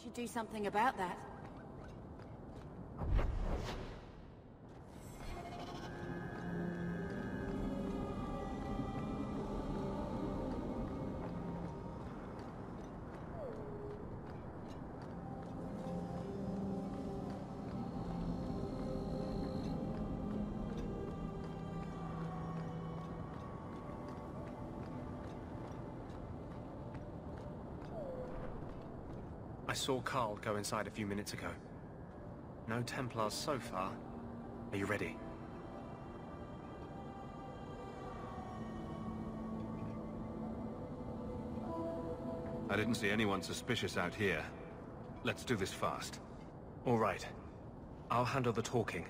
Should do something about that. I saw Carl go inside a few minutes ago. No Templars so far. Are you ready? I didn't see anyone suspicious out here. Let's do this fast. All right. I'll handle the talking.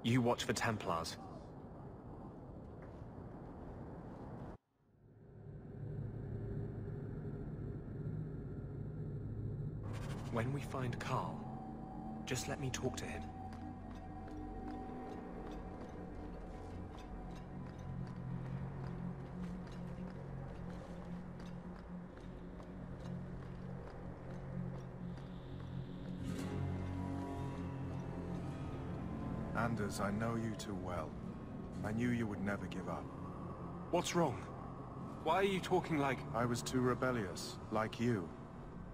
You watch for Templars. When we find Carl, just let me talk to him. Anders, I know you too well. I knew you would never give up. What's wrong? Why are you talking like... I was too rebellious, like you.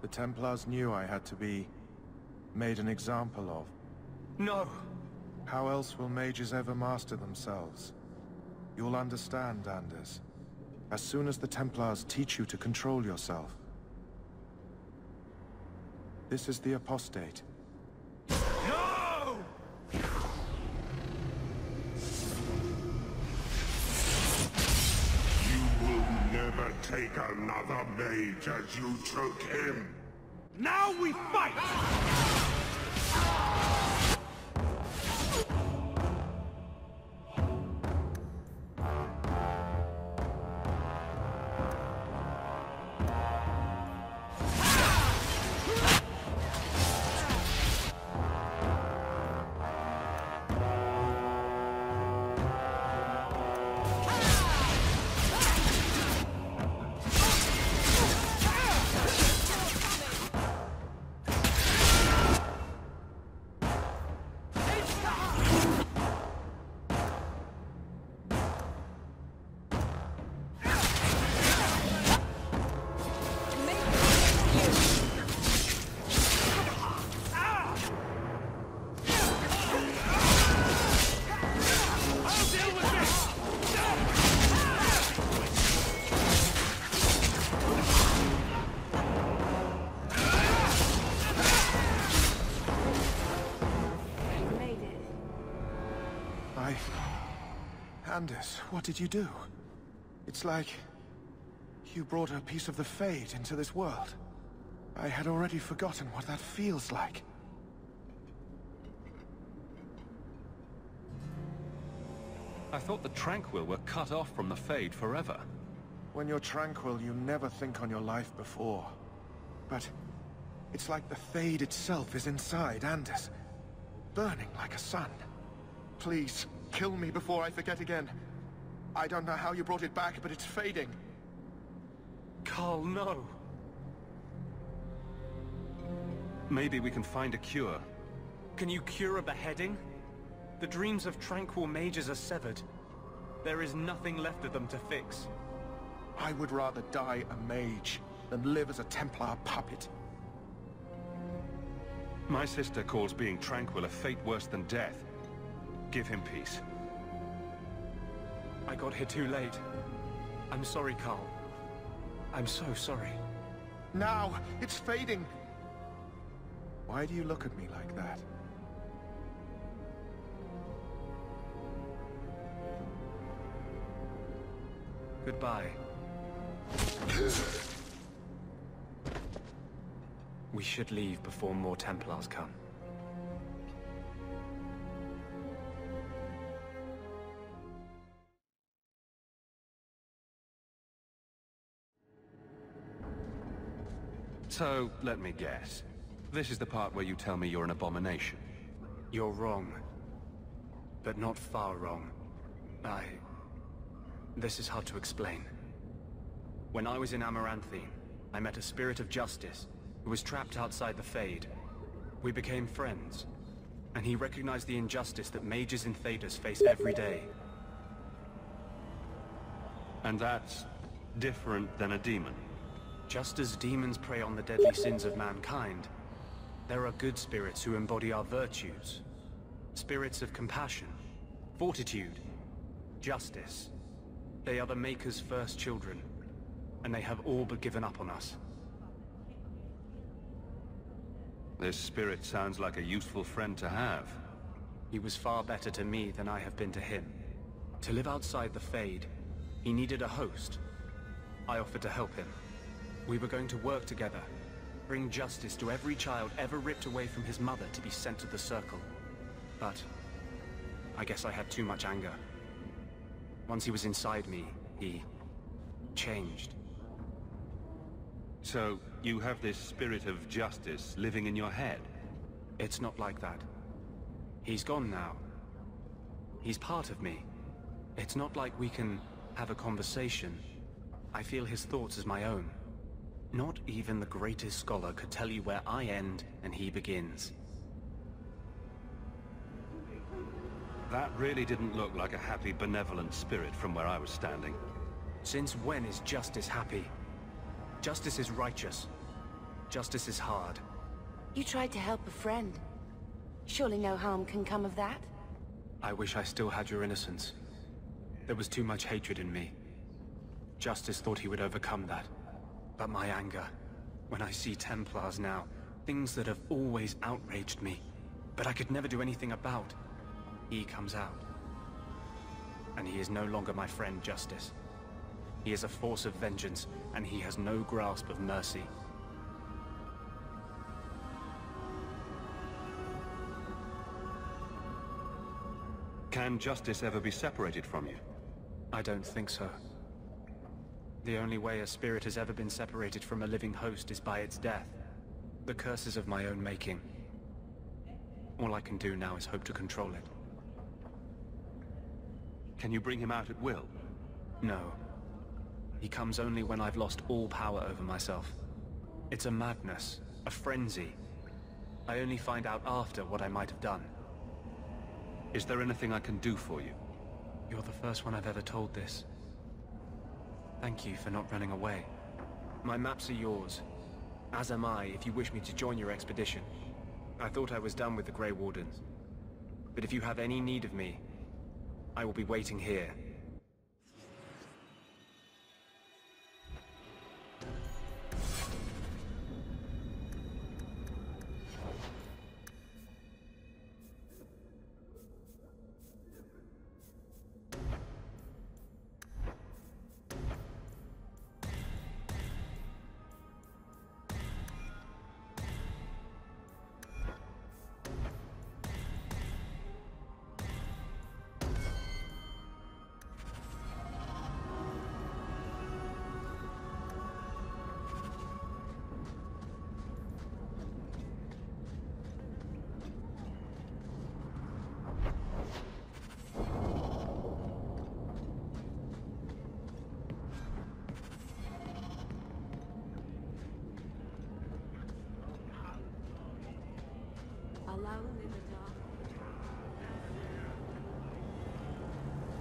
The Templars knew I had to be made an example of. No! How else will mages ever master themselves? You'll understand, Anders. As soon as the Templars teach you to control yourself. This is the apostate. No! You will never take another mage as you took him. Now we fight! Anders, what did you do? It's like... you brought a piece of the Fade into this world. I had already forgotten what that feels like. I thought the Tranquil were cut off from the Fade forever. When you're tranquil, you never think on your life before. But... it's like the Fade itself is inside Anders. Burning like a sun. Please, kill me before I forget again. I don't know how you brought it back, but it's fading. Carl, no! Maybe we can find a cure. Can you cure a beheading? The dreams of tranquil mages are severed. There is nothing left of them to fix. I would rather die a mage than live as a Templar puppet. My sister calls being tranquil a fate worse than death. Give him peace. I got here too late. I'm sorry, Carl. I'm so sorry. Now! It's fading! Why do you look at me like that? Goodbye. We should leave before more Templars come. So, let me guess. This is the part where you tell me you're an abomination. You're wrong. But not far wrong. This is hard to explain. When I was in Amaranthine, I met a spirit of justice. who was trapped outside the Fade. We became friends, and he recognized the injustice that mages in Thedas face every day. And that's different than a demon? Just as demons prey on the deadly sins of mankind, there are good spirits who embody our virtues. Spirits of compassion, fortitude, justice. They are the Maker's first children, and they have all but given up on us. This spirit sounds like a useful friend to have. He was far better to me than I have been to him. To live outside the Fade, he needed a host. I offered to help him. We were going to work together, bring justice to every child ever ripped away from his mother to be sent to the Circle. But I guess I had too much anger. Once he was inside me, he changed. So, you have this spirit of justice living in your head? It's not like that. He's gone now. He's part of me. It's not like we can have a conversation. I feel his thoughts as my own. Not even the greatest scholar could tell you where I end and he begins. That really didn't look like a happy, benevolent spirit from where I was standing. Since when is justice happy? Justice is righteous. Justice is hard. You tried to help a friend. Surely no harm can come of that? I wish I still had your innocence. There was too much hatred in me. Justice thought he would overcome that. But my anger, when I see Templars now, things that have always outraged me, but I could never do anything about, he comes out. And he is no longer my friend, Justice. He is a force of vengeance, and he has no grasp of mercy. Can justice ever be separated from you? I don't think so. The only way a spirit has ever been separated from a living host is by its death. The curse is of my own making. All I can do now is hope to control it. Can you bring him out at will? No. He comes only when I've lost all power over myself. It's a madness, a frenzy. I only find out after what I might have done. Is there anything I can do for you? You're the first one I've ever told this. Thank you for not running away. My maps are yours, as am I if you wish me to join your expedition. I thought I was done with the Grey Wardens. But if you have any need of me, I will be waiting here.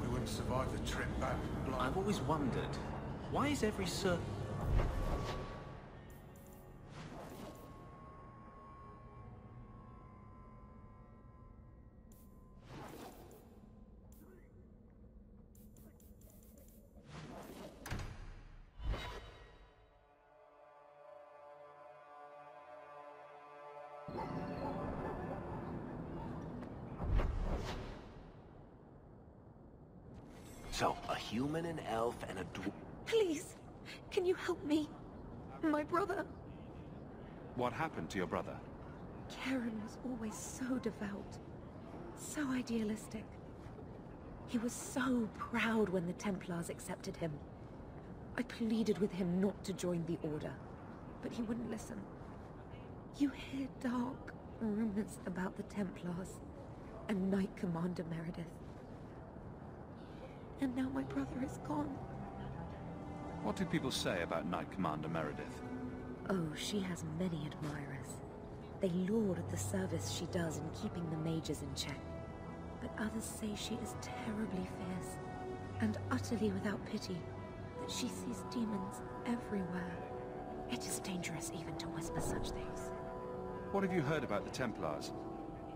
We wouldn't survive the trip back. I've always wondered, why is every So, a human, an elf, and a dwarf. Please, can you help me? My brother. What happened to your brother? Karen was always so devout, so idealistic. He was so proud when the Templars accepted him. I pleaded with him not to join the Order, but he wouldn't listen. You hear dark rumors about the Templars and Knight Commander Meredith. And now my brother is gone. What do people say about Knight Commander Meredith? Oh, she has many admirers. They laud the service she does in keeping the mages in check. But others say she is terribly fierce, and utterly without pity, that she sees demons everywhere. It is dangerous even to whisper such things. What have you heard about the Templars?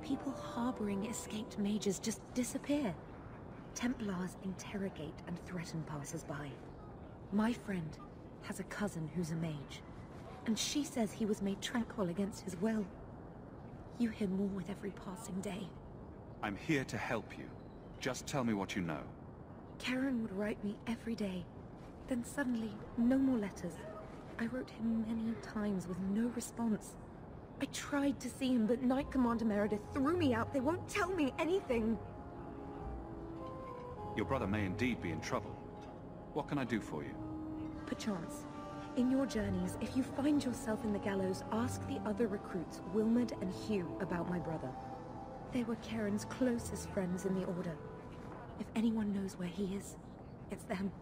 People harboring escaped mages just disappear. Templars interrogate and threaten passers-by. My friend has a cousin who's a mage, and she says he was made tranquil against his will. You hear more with every passing day. I'm here to help you. Just tell me what you know. Karen would write me every day. Then suddenly, no more letters. I wrote him many times with no response. I tried to see him, but Knight Commander Meredith threw me out. They won't tell me anything. Your brother may indeed be in trouble. What can I do for you? Perchance. In your journeys, if you find yourself in the gallows, ask the other recruits, Wilmerd and Hugh, about my brother. They were Karen's closest friends in the Order. If anyone knows where he is, it's them.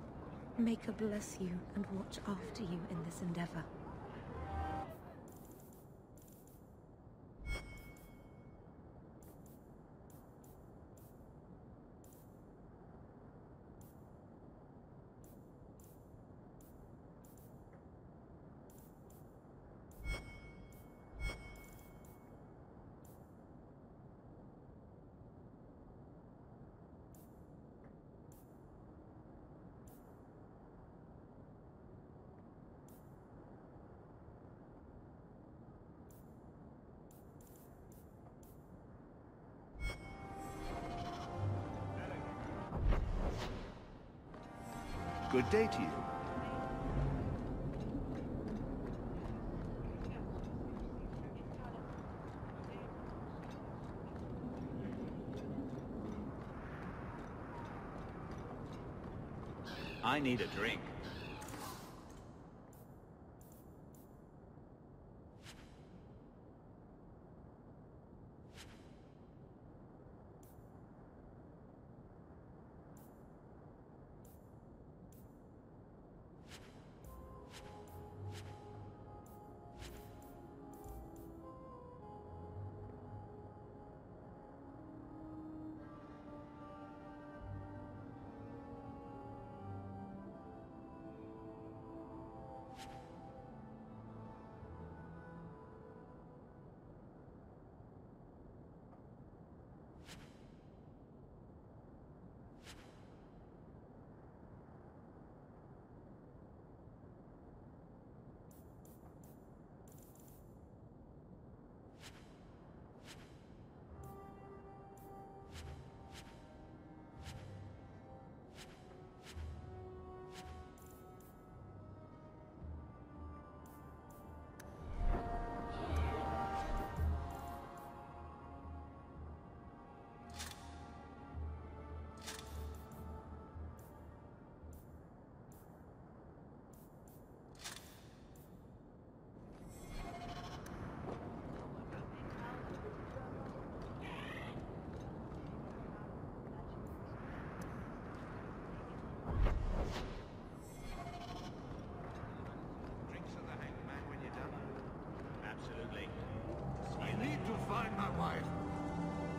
May God bless you and watch after you in this endeavor. Good day to you. I need a drink.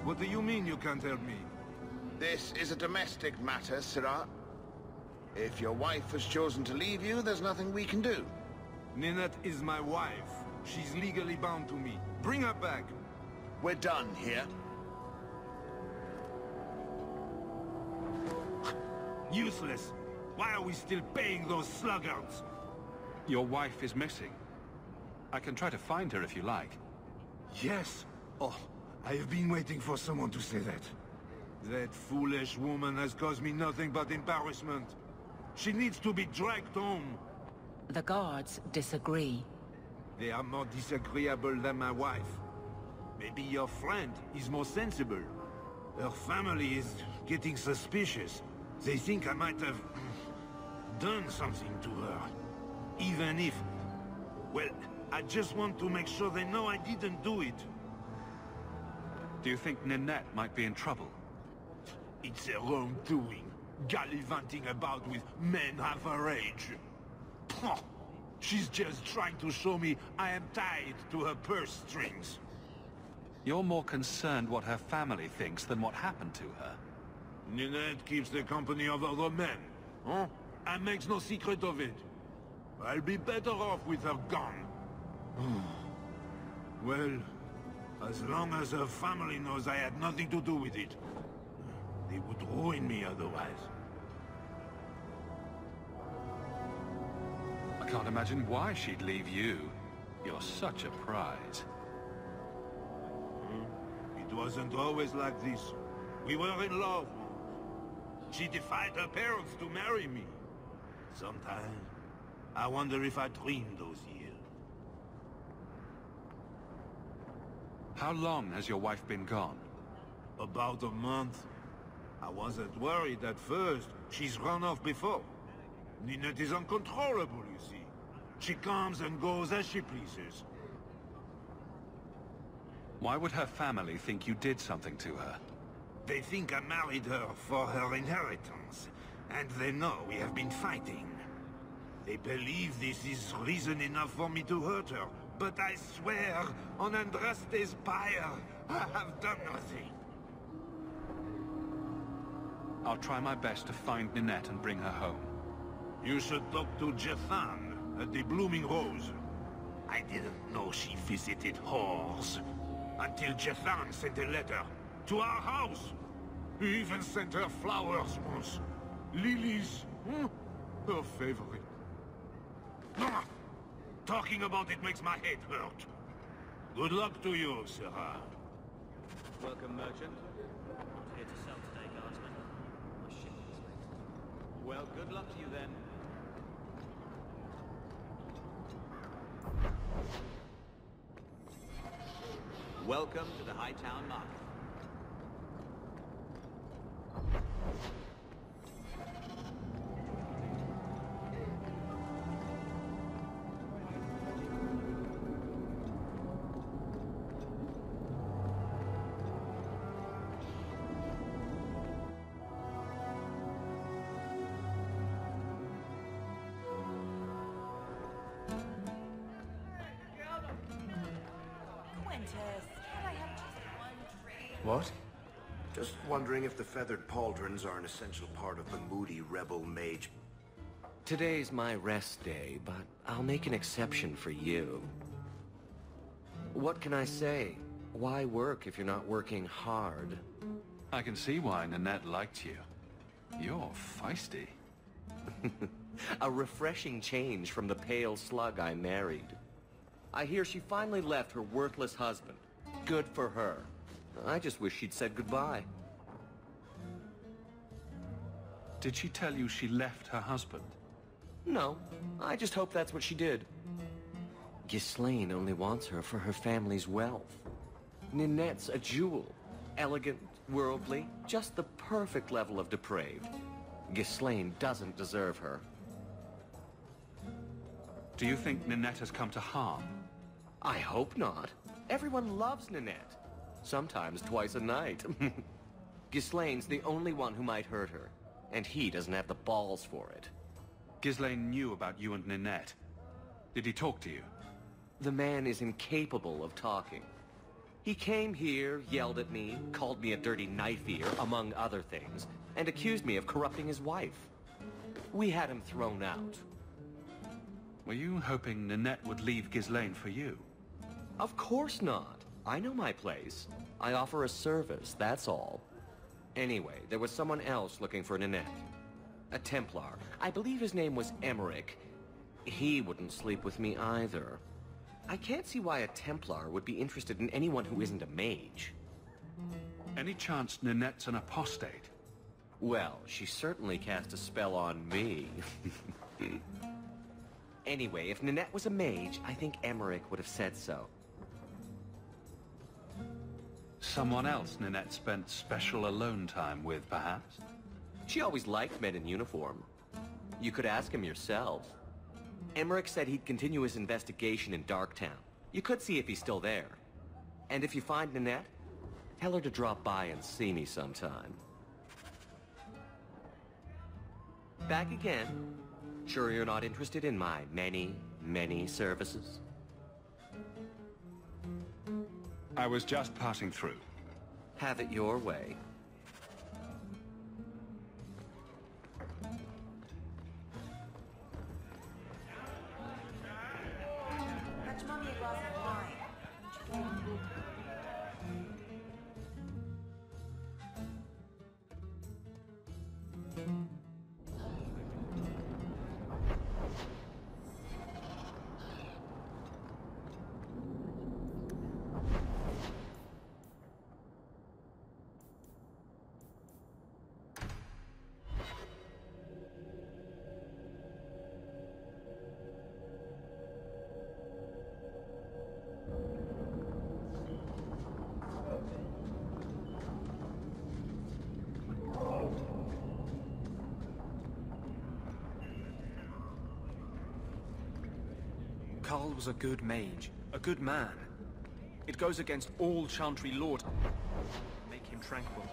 What do you mean you can't help me? This is a domestic matter, Sirrah. If your wife has chosen to leave you, there's nothing we can do. Ninette is my wife. She's legally bound to me. Bring her back. We're done here. Useless. Why are we still paying those sluggards? Your wife is missing. I can try to find her if you like. Yes. Oh, I have been waiting for someone to say that. That foolish woman has caused me nothing but embarrassment. She needs to be dragged home. The guards disagree. They are more disagreeable than my wife. Maybe your friend is more sensible. Her family is getting suspicious. They think I might have done something to her. Even if... Well, I just want to make sure they know I didn't do it. Do you think Ninette might be in trouble? It's her own doing. Gallivanting about with men half her age. Pah! She's just trying to show me I am tied to her purse strings. You're more concerned what her family thinks than what happened to her. Ninette keeps the company of other men, huh? And makes no secret of it. I'll be better off with her gone. Well, as long as her family knows I had nothing to do with it, they would ruin me otherwise. I can't imagine why she'd leave you. You're such a prize. It wasn't always like this. We were in love. She defied her parents to marry me. Sometimes, I wonder if I dreamed those years. How long has your wife been gone? About a month. I wasn't worried at first. She's run off before. Ninette is uncontrollable, you see. She comes and goes as she pleases. Why would her family think you did something to her? They think I married her for her inheritance, and they know we have been fighting. They believe this is reason enough for me to hurt her, but I swear, on Andraste's pyre, I have done nothing. I'll try my best to find Ninette and bring her home. You should talk to Jethan at the Blooming Rose. I didn't know she visited whores until Jethan sent a letter to our house. He even sent her flowers once. Lilies, her favorite. Talking about it makes my head hurt. Good luck to you, Sarah. Welcome, merchant. Not here to sell today, guardsman. My shipment is late. Well, good luck to you then. Welcome to the Hightown Market. What? Just wondering if the feathered pauldrons are an essential part of the moody rebel mage. Today's my rest day, but I'll make an exception for you. What can I say? Why work if you're not working hard? I can see why Ninette liked you. You're feisty. A refreshing change from the pale slug I married. I hear she finally left her worthless husband. Good for her. I just wish she'd said goodbye. Did she tell you she left her husband? No, I just hope that's what she did. Ghislaine only wants her for her family's wealth. Ninette's a jewel. Elegant, worldly, just the perfect level of depraved. Ghislaine doesn't deserve her. Do you think Ninette has come to harm? I hope not. Everyone loves Ninette. Sometimes twice a night. Ghislaine's the only one who might hurt her, and he doesn't have the balls for it. Ghislaine knew about you and Ninette. Did he talk to you? The man is incapable of talking. He came here, yelled at me, called me a dirty knife-ear, among other things, and accused me of corrupting his wife. We had him thrown out. Were you hoping Ninette would leave Ghislaine for you? Of course not. I know my place. I offer a service, that's all. Anyway, there was someone else looking for Ninette. A Templar. I believe his name was Emmerich. He wouldn't sleep with me either. I can't see why a Templar would be interested in anyone who isn't a mage. Any chance Ninette's an apostate? Well, she certainly cast a spell on me. Anyway, if Ninette was a mage, I think Emmerich would have said so. Someone else Ninette spent special alone time with, perhaps? She always liked men in uniform. You could ask him yourself. Emmerich said he'd continue his investigation in Darktown. You could see if he's still there. And if you find Ninette, tell her to drop by and see me sometime. Back again. Sure you're not interested in my many, Many services? I was just passing through. Have it your way. Fetch Mommy a glass of wine. Carl was a good mage, a good man. It goes against all Chantry law to make him tranquil.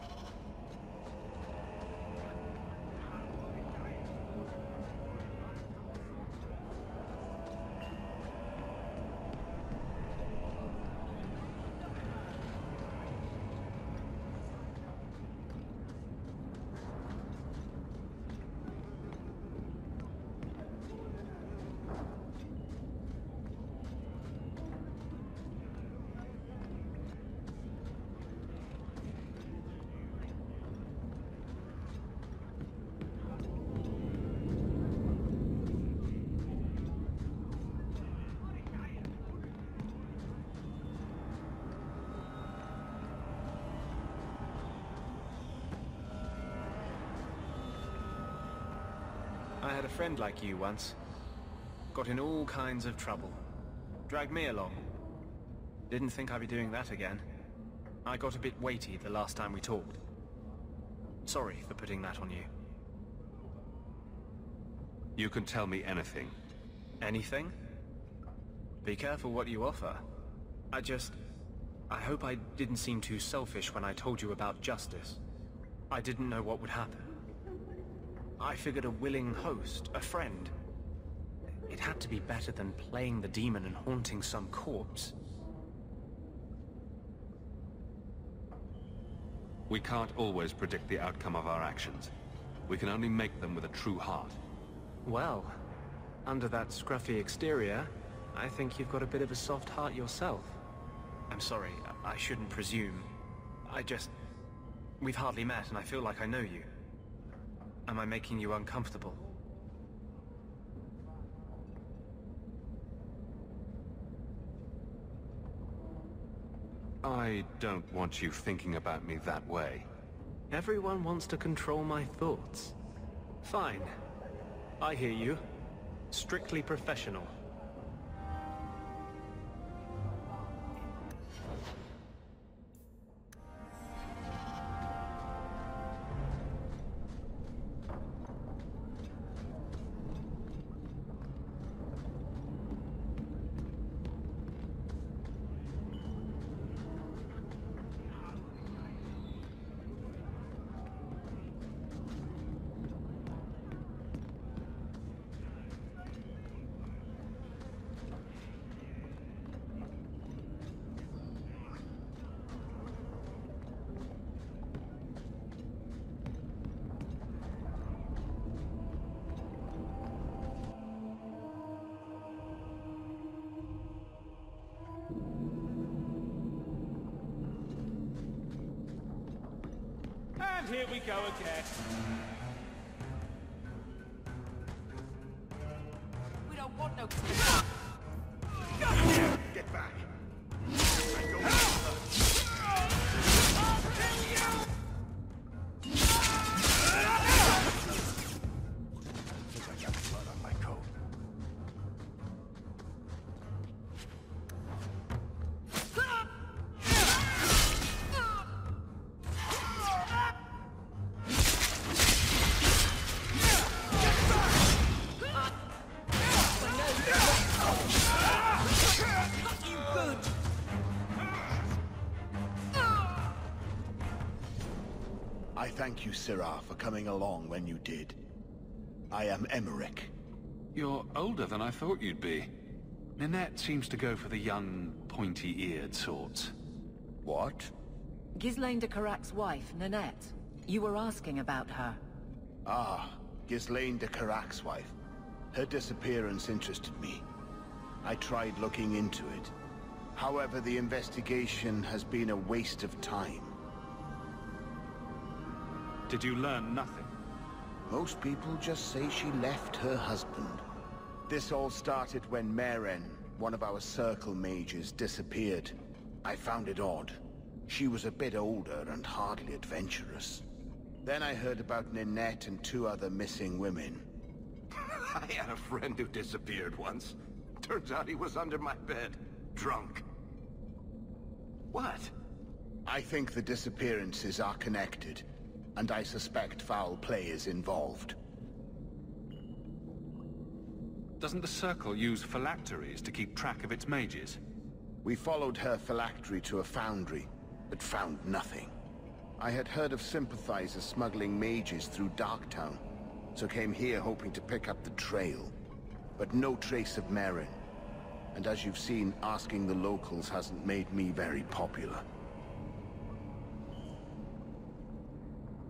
I had a friend like you once. Got in all kinds of trouble. Dragged me along. Didn't think I'd be doing that again. I got a bit weighty the last time we talked. Sorry for putting that on you. You can tell me anything. Anything? Be careful what you offer. I hope I didn't seem too selfish when I told you about justice. I didn't know what would happen. I figured a willing host, a friend. It had to be better than playing the demon and haunting some corpse. We can't always predict the outcome of our actions. We can only make them with a true heart. Well, under that scruffy exterior, I think you've got a bit of a soft heart yourself. I'm sorry, I shouldn't presume. We've hardly met and I feel like I know you. Am I making you uncomfortable? I don't want you thinking about me that way. Everyone wants to control my thoughts. Fine. I hear you. Strictly professional. And here we go again. We don't want no... Get back! I thank you, Sirrah, for coming along when you did. I am Emmerich. You're older than I thought you'd be. Ninette seems to go for the young, pointy-eared sorts. What? Ghislaine de Carac's wife, Ninette. You were asking about her. Ah, Ghislaine de Carac's wife. Her disappearance interested me. I tried looking into it. However, the investigation has been a waste of time. Did you learn nothing? Most people just say she left her husband. This all started when Meren, one of our circle mages, disappeared. I found it odd. She was a bit older and hardly adventurous. Then I heard about Ninette and 2 other missing women. I had a friend who disappeared once. Turns out he was under my bed, drunk. What? I think the disappearances are connected, and I suspect foul play is involved. Doesn't the Circle use phylacteries to keep track of its mages? We followed her phylactery to a foundry, but found nothing. I had heard of sympathizers smuggling mages through Darktown, so came here hoping to pick up the trail. But no trace of Meren. And as you've seen, asking the locals hasn't made me very popular.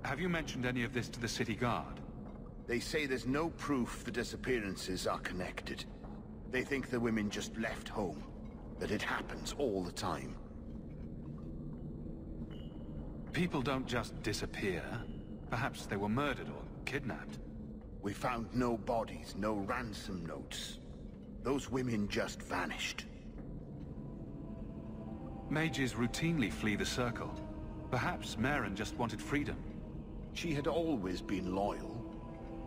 Have you mentioned any of this to the city guard? They say there's no proof the disappearances are connected. They think the women just left home, that it happens all the time. People don't just disappear. Perhaps they were murdered or kidnapped. We found no bodies, no ransom notes. Those women just vanished. Mages routinely flee the Circle. Perhaps Meren just wanted freedom. She had always been loyal.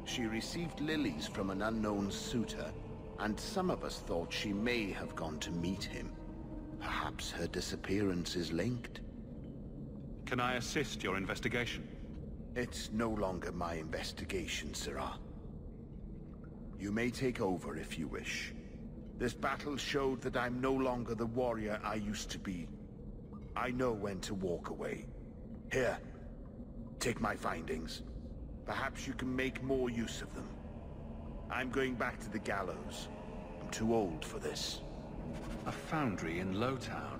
She received lilies from an unknown suitor, and some of us thought she may have gone to meet him. Perhaps her disappearance is linked. Can I assist your investigation? It's no longer my investigation, Sirrah. You may take over if you wish. This battle showed that I'm no longer the warrior I used to be. I know when to walk away. Here, take my findings. Perhaps you can make more use of them. I'm going back to the gallows. I'm too old for this. A foundry in Lowtown.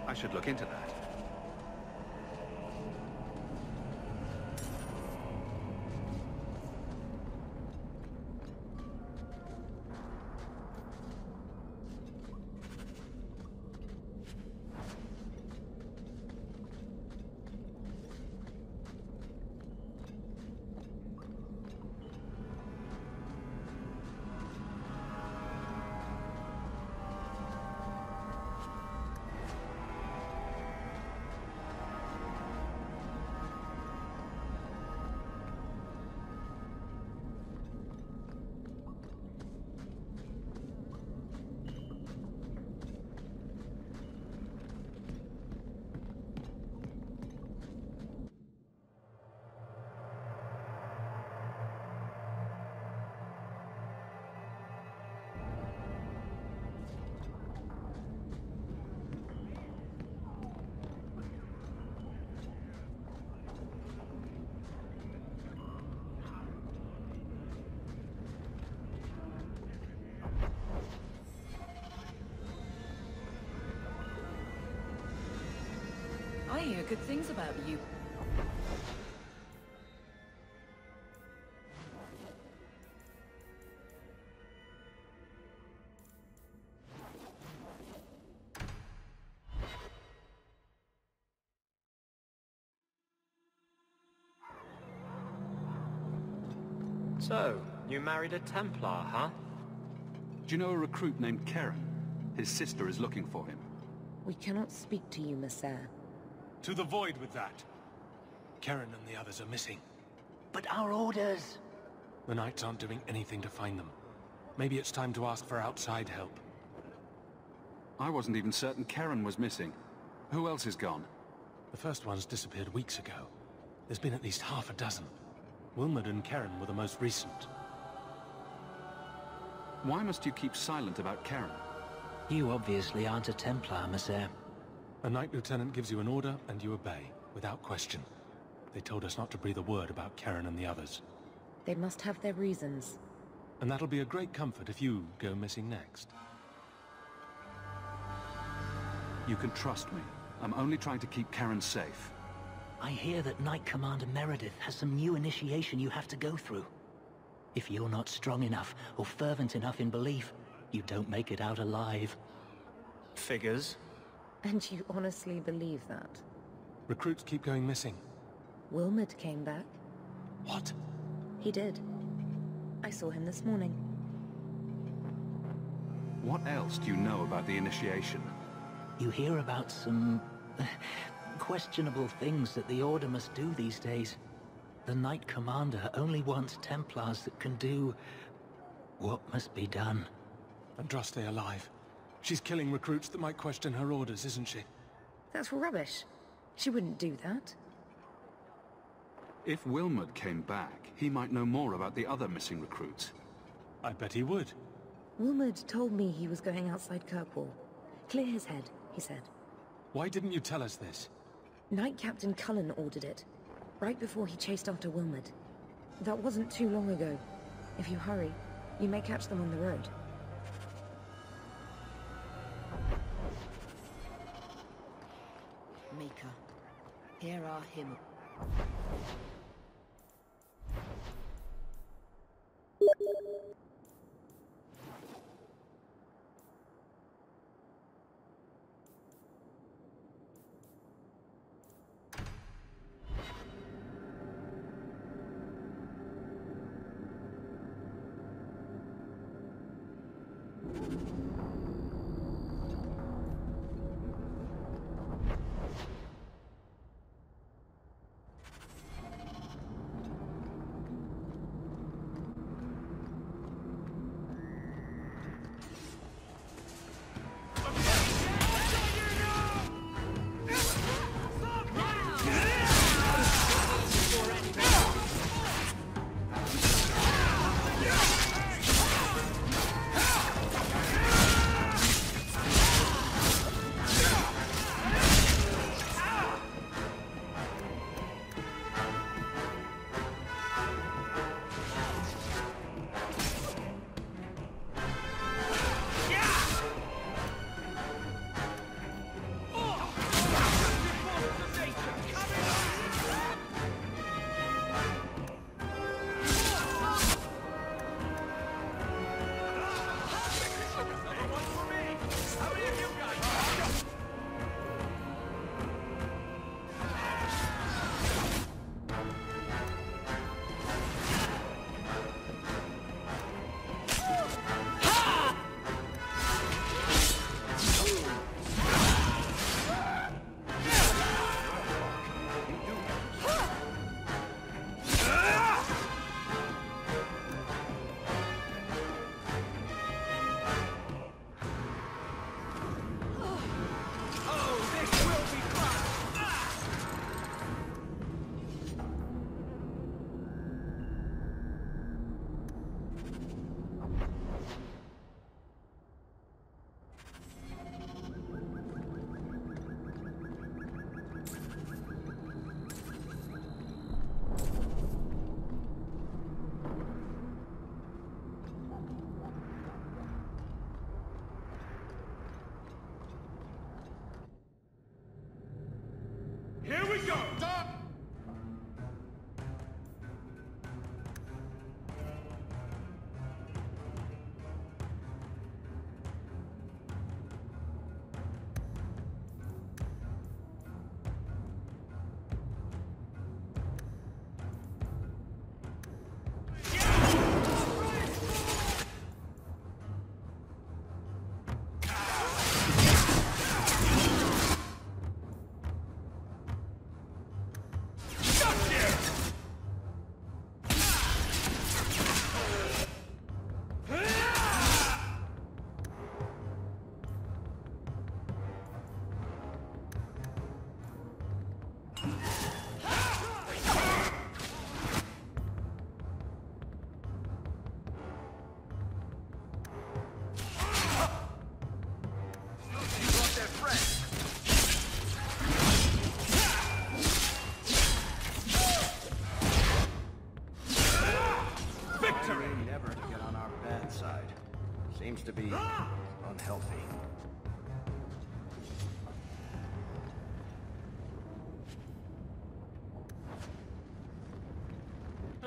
I should look into that. I hear good things about you. So, you married a Templar, huh? Do you know a recruit named Karen? His sister is looking for him. We cannot speak to you, Messer. To the void with that. Karen and the others are missing. But our orders... The Knights aren't doing anything to find them. Maybe it's time to ask for outside help. I wasn't even certain Karen was missing. Who else is gone? The first ones disappeared weeks ago. There's been at least half a dozen. Wilmot and Karen were the most recent. Why must you keep silent about Karen? You obviously aren't a Templar, Messer. A Knight Lieutenant gives you an order and you obey, without question. They told us not to breathe a word about Karen and the others. They must have their reasons. And that'll be a great comfort if you go missing next. You can trust me. I'm only trying to keep Karen safe. I hear that Knight Commander Meredith has some new initiation you have to go through. If you're not strong enough or fervent enough in belief, you don't make it out alive. Figures. And you honestly believe that? Recruits keep going missing. Wilmot came back. What? He did. I saw him this morning. What else do you know about the initiation? You hear about some questionable things that the Order must do these days. The Knight Commander only wants Templars that can do what must be done. Andraste alive. She's killing recruits that might question her orders, isn't she? That's rubbish. She wouldn't do that. If Wilmot came back, he might know more about the other missing recruits. I bet he would. Wilmot told me he was going outside Kirkwall. Clear his head, he said. Why didn't you tell us this? Knight Captain Cullen ordered it, right before he chased after Wilmot. That wasn't too long ago. If you hurry, you may catch them on the road. Mika, here are him. Here we go! Stop!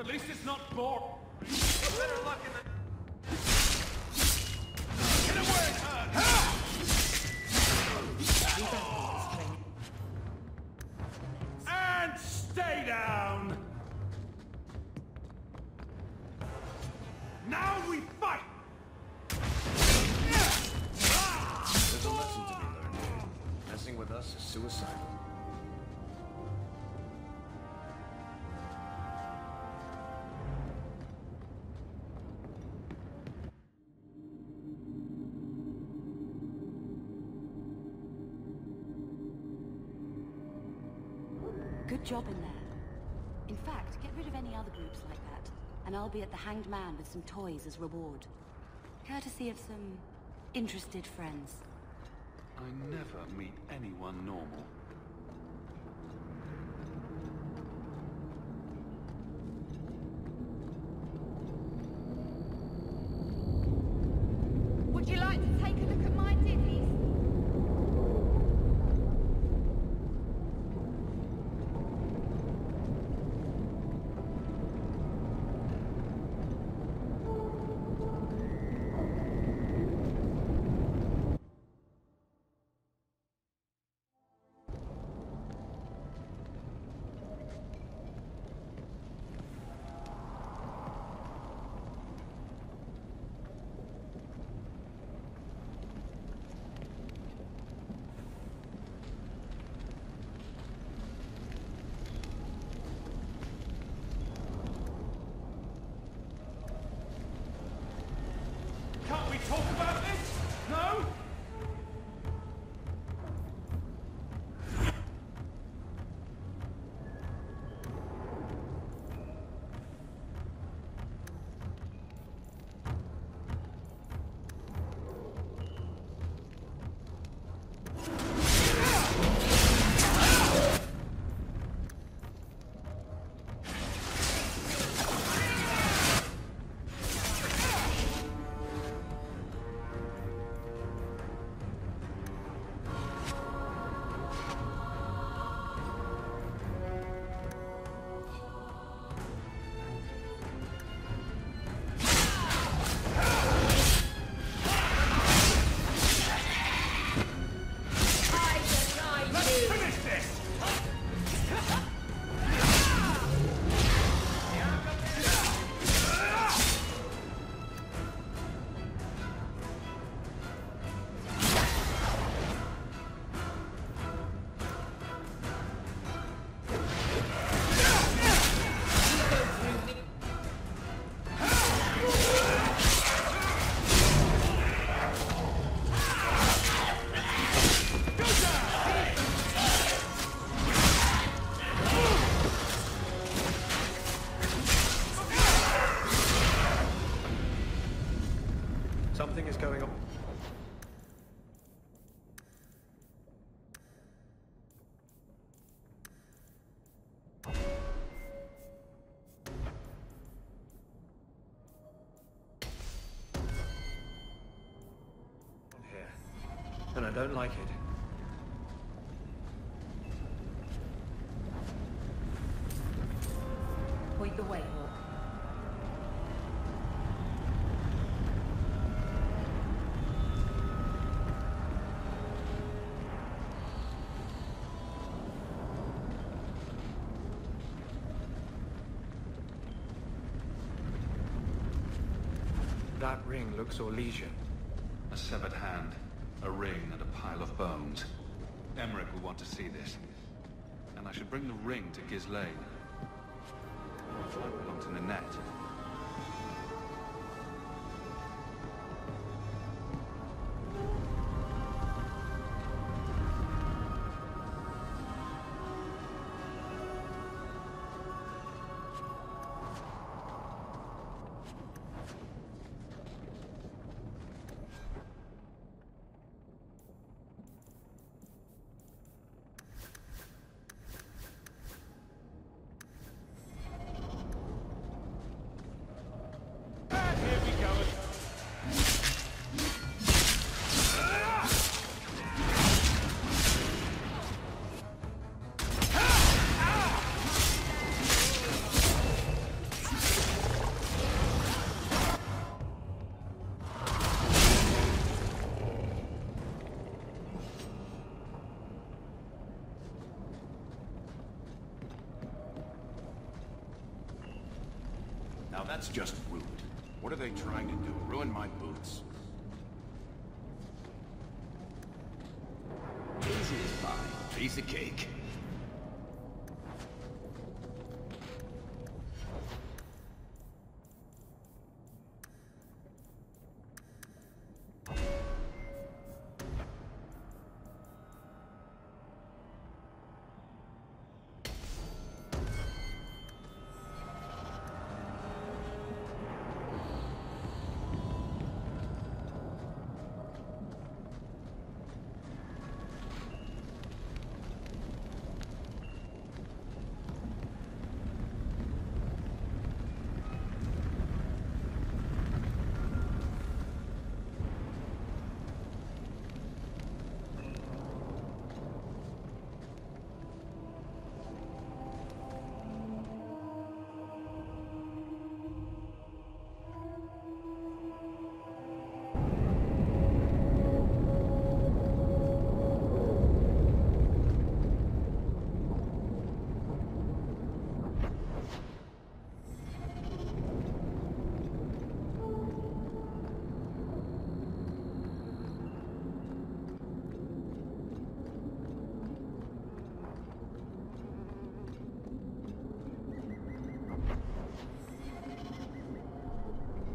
At least it's not bored. Better luck in the... Get away! And stay down! Now we fight! There's a lesson to be learned. Messing with us is suicidal. Good job in there. In fact, get rid of any other groups like that, and I'll be at the Hanged Man with some toys as reward. Courtesy of some interested friends. I never meet anyone normal. Would you like to take a look at my divvies? Can't we talk about this? No? Something is going on. Here. And I don't like it. Point the way, Hook. That ring looks Orlesian. A severed hand, a ring, and a pile of bones. Emmerich will want to see this. And I should bring the ring to Ghislaine. That belonged to Nanette. that's just rude. What are they trying to do? Ruin my boots? Easy as pie. Piece of cake.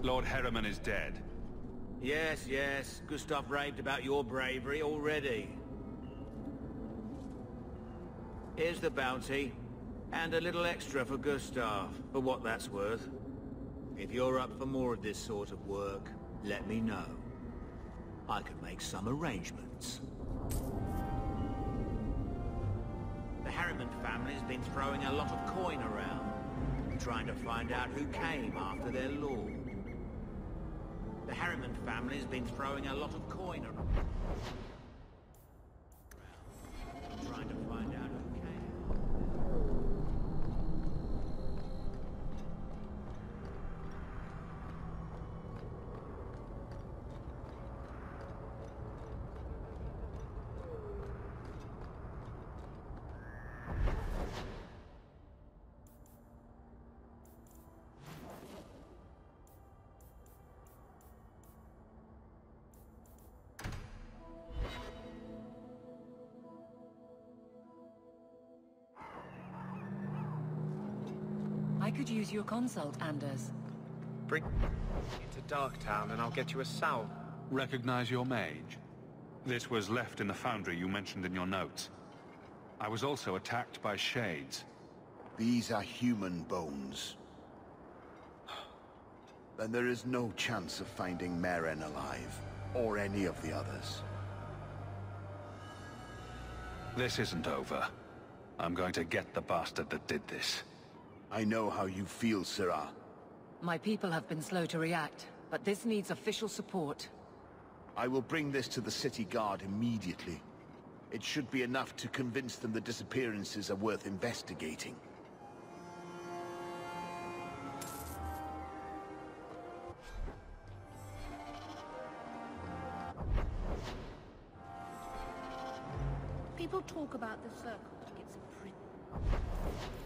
Lord Harriman is dead. Yes, yes. Gustav raved about your bravery already. Here's the bounty. And a little extra for Gustav, for what that's worth. If you're up for more of this sort of work, let me know. I could make some arrangements. The Harriman family's been throwing a lot of coin around, trying to find out who came after their lord. The Harriman family's been throwing a lot of coin around, trying to find out who came. I could use your consult, Anders. Bring into Darktown and I'll get you a salve. Recognize your mage? This was left in the foundry you mentioned in your notes. I was also attacked by shades. These are human bones. Then there is no chance of finding Meren alive, or any of the others. This isn't over. I'm going to get the bastard that did this. I know how you feel, Sirrah. My people have been slow to react, but this needs official support. I will bring this to the city guard immediately. It should be enough to convince them the disappearances are worth investigating. People talk about the circle like it's a prison.